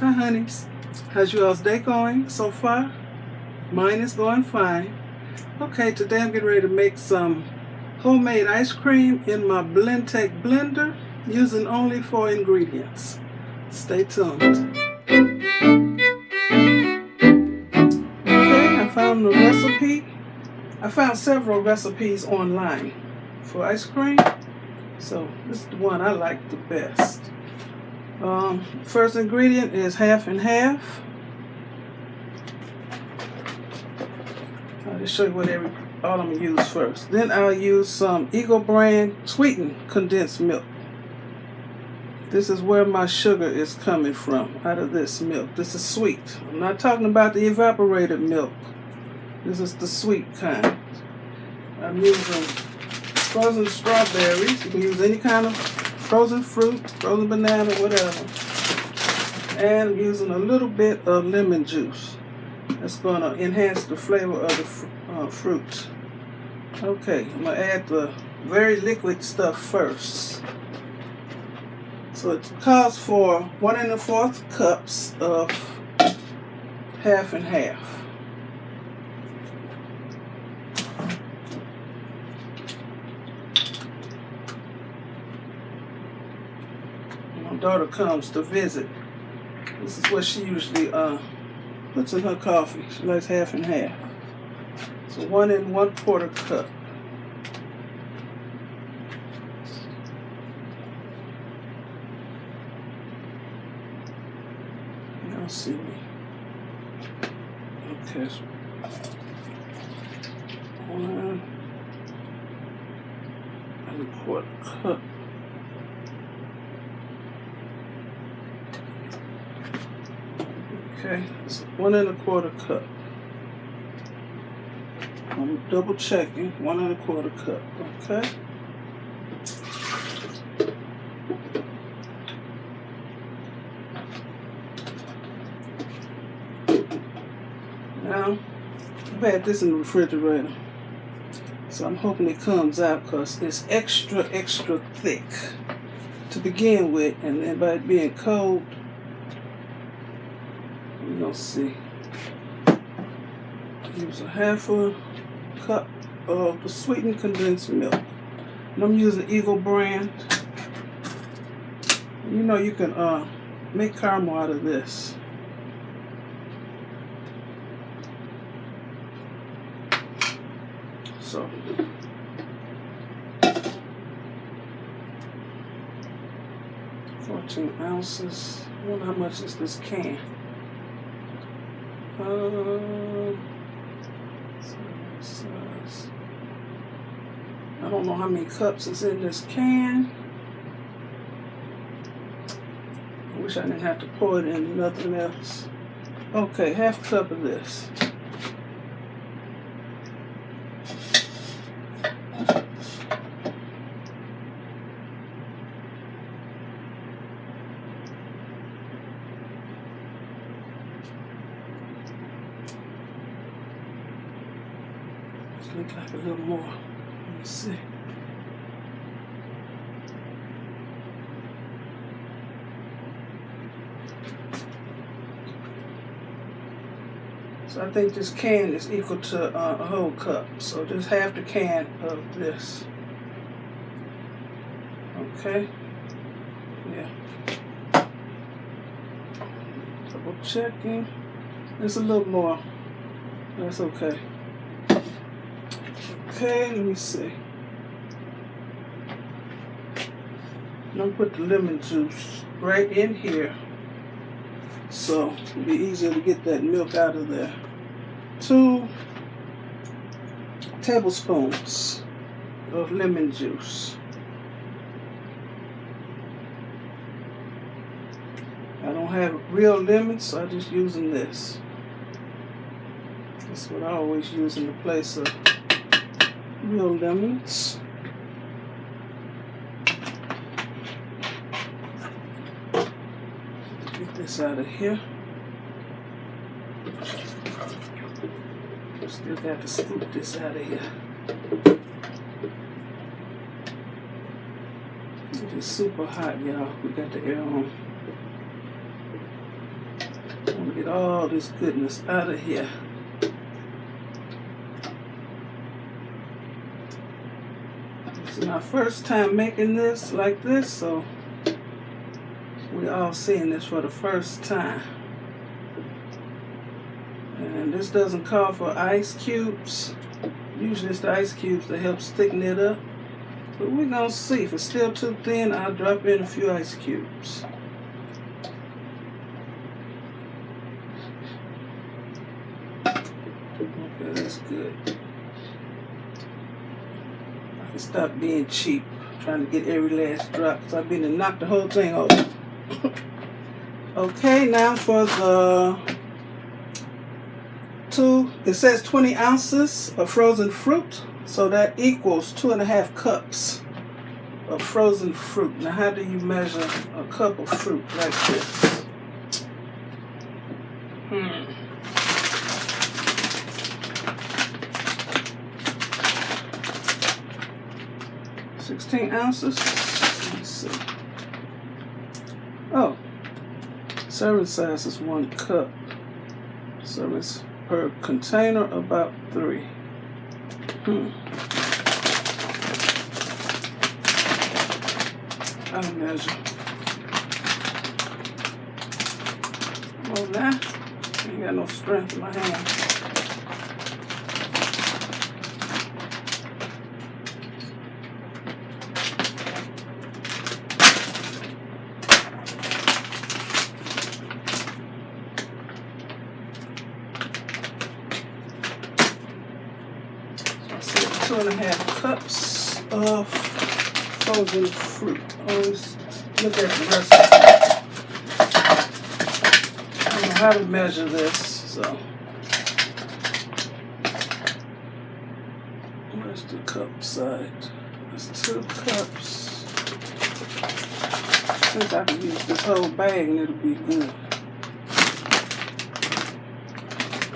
Hi honeys, how's you all's day going so far? Mine is going fine. Okay, today I'm getting ready to make some homemade ice cream in my Blendtec blender using only 4 ingredients. Stay tuned. Okay, I found the recipe. I found several recipes online for ice cream, so this is the one I like the best. First ingredient is half and half. I'll just show you what all I'm going to use first. Then I'll use some Eagle brand sweetened condensed milk. This is where my sugar is coming from, out of this milk. This is sweet. I'm not talking about the evaporated milk. This is the sweet kind. I'm using frozen strawberries. You can use any kind of frozen fruit, frozen banana, whatever. And I'm using a little bit of lemon juice. That's going to enhance the flavor of the fruit. Okay, I'm going to add the very liquid stuff first. So it calls for 1 1/4 cups of half and half. My daughter comes to visit. This is what she usually puts in her coffee. She likes half and half. So 1 1/4 cup. Y'all see me? Okay. So 1 1/4 cup. Okay, it's 1 1/4 cup. I'm double checking. 1 1/4 cup. Okay. Now, I've had this in the refrigerator, so I'm hoping it comes out because it's extra thick to begin with, and then by it being cold, we're going to see. Use a 1/2 cup of the sweetened condensed milk. And I'm using Eagle brand. You know you can make caramel out of this. So 14 ounces. I wonder how much is this can. Size. I don't know how many cups is in this can. I wish I didn't have to pour it in nothing else. Okay, 1/2 cup of this. Look like a little more. Let me see. So I think this can is equal to a whole cup. So just half the can of this. Okay. Yeah. Double checking. There's a little more. That's okay. Okay, let me see. I'm going to put the lemon juice right in here, so it'll be easier to get that milk out of there. 2 tablespoons of lemon juice. I don't have real lemons, so I'm just using this. That's what I always use in the place of real lemons. Get this out of here. Still got to scoop this out of here. It is super hot, y'all. We got the air on. get all this goodness out of here. This is my first time making this like this, so we're all seeing this for the first time. And this doesn't call for ice cubes. Usually it's the ice cubes that help thicken it up. But we're going to see. If it's still too thin, I'll drop in a few ice cubes. Okay, that's good. I can stop being cheap, trying to get every last drop, because I've been to knock the whole thing over. Okay, now for the it says 20 ounces of frozen fruit, so that equals 2.5 cups of frozen fruit. Now, how do you measure a cup of fruit like this? 16 ounces. Let's see. Oh, serving size is 1 cup. Servings per container, about 3. I'll measure. Oh, now I ain't got no strength in my hand. So 2.5 cups of frozen fruit. Always look at the recipe. I don't know how to measure this, so where's the cup side? That's 2 cups. I think I can use this whole bag and it'll be good.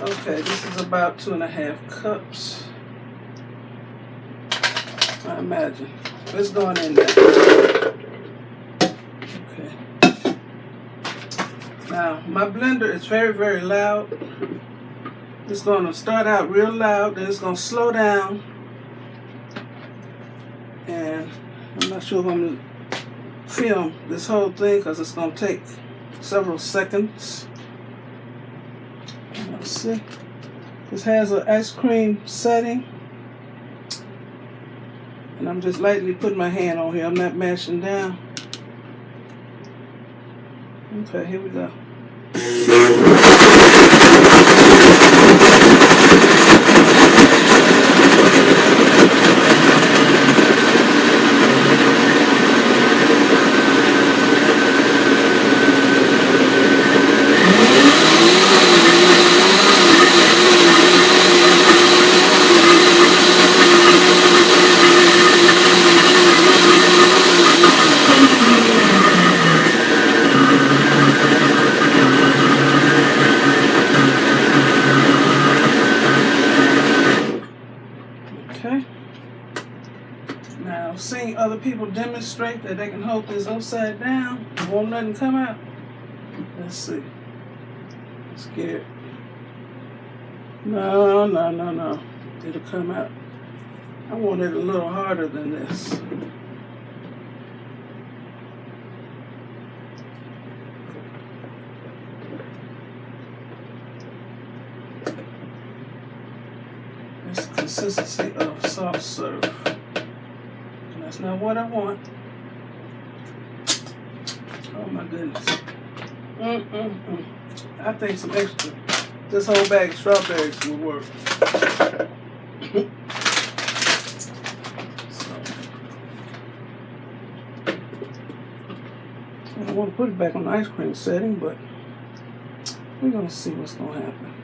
Okay, this is about 2.5 cups. I imagine. It's going in there. Okay. Now, my blender is very, very loud. It's going to start out real loud, then it's going to slow down. And I'm not sure if I'm going to film this whole thing because it's going to take several seconds. Let's see. This has an ice cream setting. And I'm just lightly putting my hand on here. I'm not mashing down. Okay, here we go. Okay. Now, seeing other people demonstrate that they can hold this upside down, won't nothing come out. Let's see. I'm scared. No. It'll come out. I want it a little harder than this. It's the consistency of soft serve. And that's not what I want. Oh my goodness. I think some extra, this whole bag of strawberries will work. I don't want to put it back on the ice cream setting, but we're going to see what's going to happen.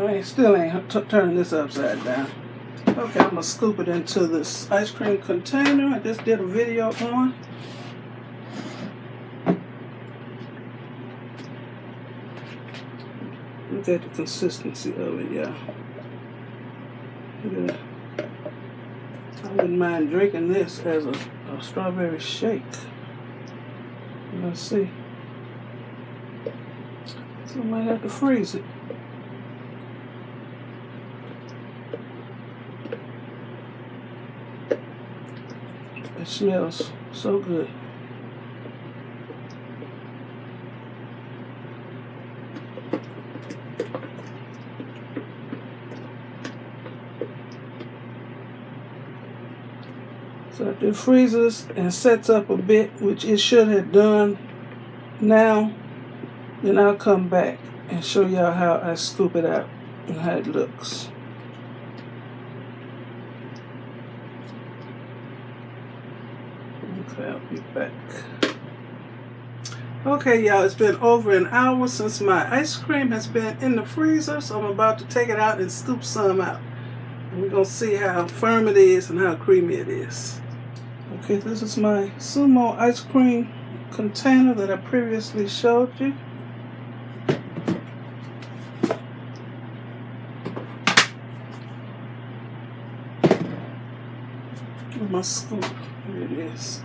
I still ain't turning this upside down. Okay, I'm gonna scoop it into this ice cream container I just did a video on. Look at the consistency of it, yeah. Look at that. I wouldn't mind drinking this as a strawberry shake. Let's see. So I might have to freeze it. It smells so good. So if it freezes and sets up a bit, which it should have done now, then I'll come back and show y'all how I scoop it out and how it looks. Okay, I'll be back. Okay, y'all, it's been over an hour since my ice cream has been in the freezer, so I'm about to take it out and scoop some out. And we're going to see how firm it is and how creamy it is. Okay, this is my Sumo ice cream container that I previously showed you. With my scoop, here it is.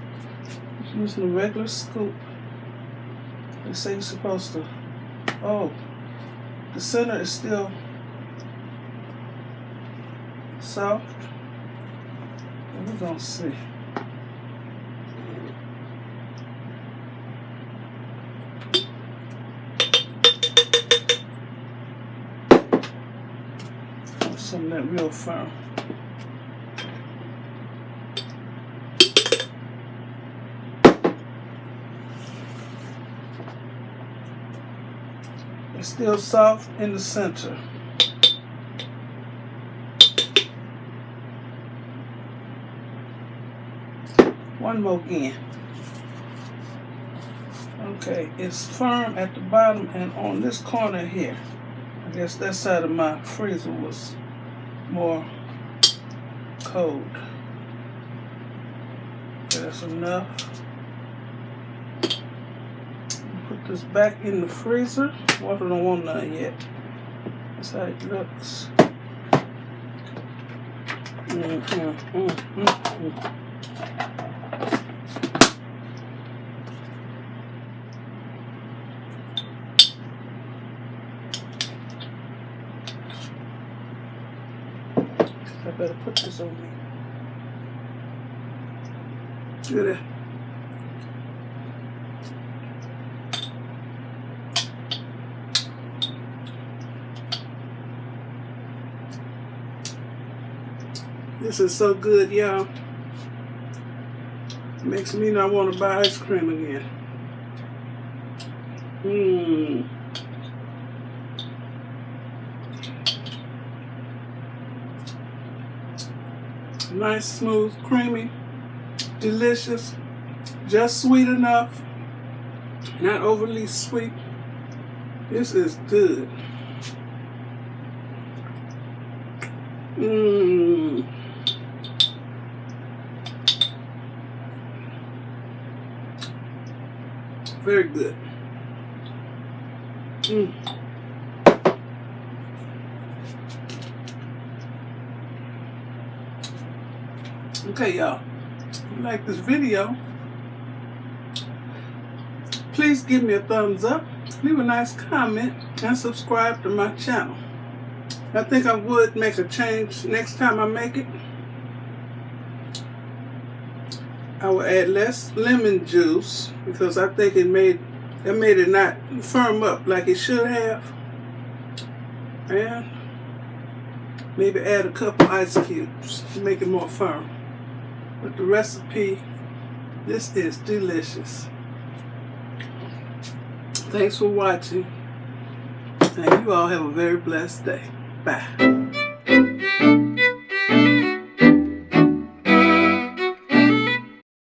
Just using a regular scoop. They say you're supposed to, oh, the center is still soft. We're gonna see. Some of that real firm. It's still soft in the center. One more again. Okay, it's firm at the bottom and on this corner here. I guess that side of my freezer was more cold. Okay, that's enough. Put this back in the freezer. Water don't want none yet. That's how it looks. I better put this on me. Look at that. This is so good, y'all. Makes me not want to buy ice cream again. Nice, smooth, creamy, delicious, just sweet enough, not overly sweet. This is good. Very good. Okay, y'all. If you like this video, please give me a thumbs up, leave a nice comment, and subscribe to my channel. I think I would make a change next time I make it. I will add less lemon juice because I think it made it not firm up like it should have. And maybe add a couple ice cubes to make it more firm. But the recipe, this is delicious. Thanks for watching. And you all have a very blessed day. Bye.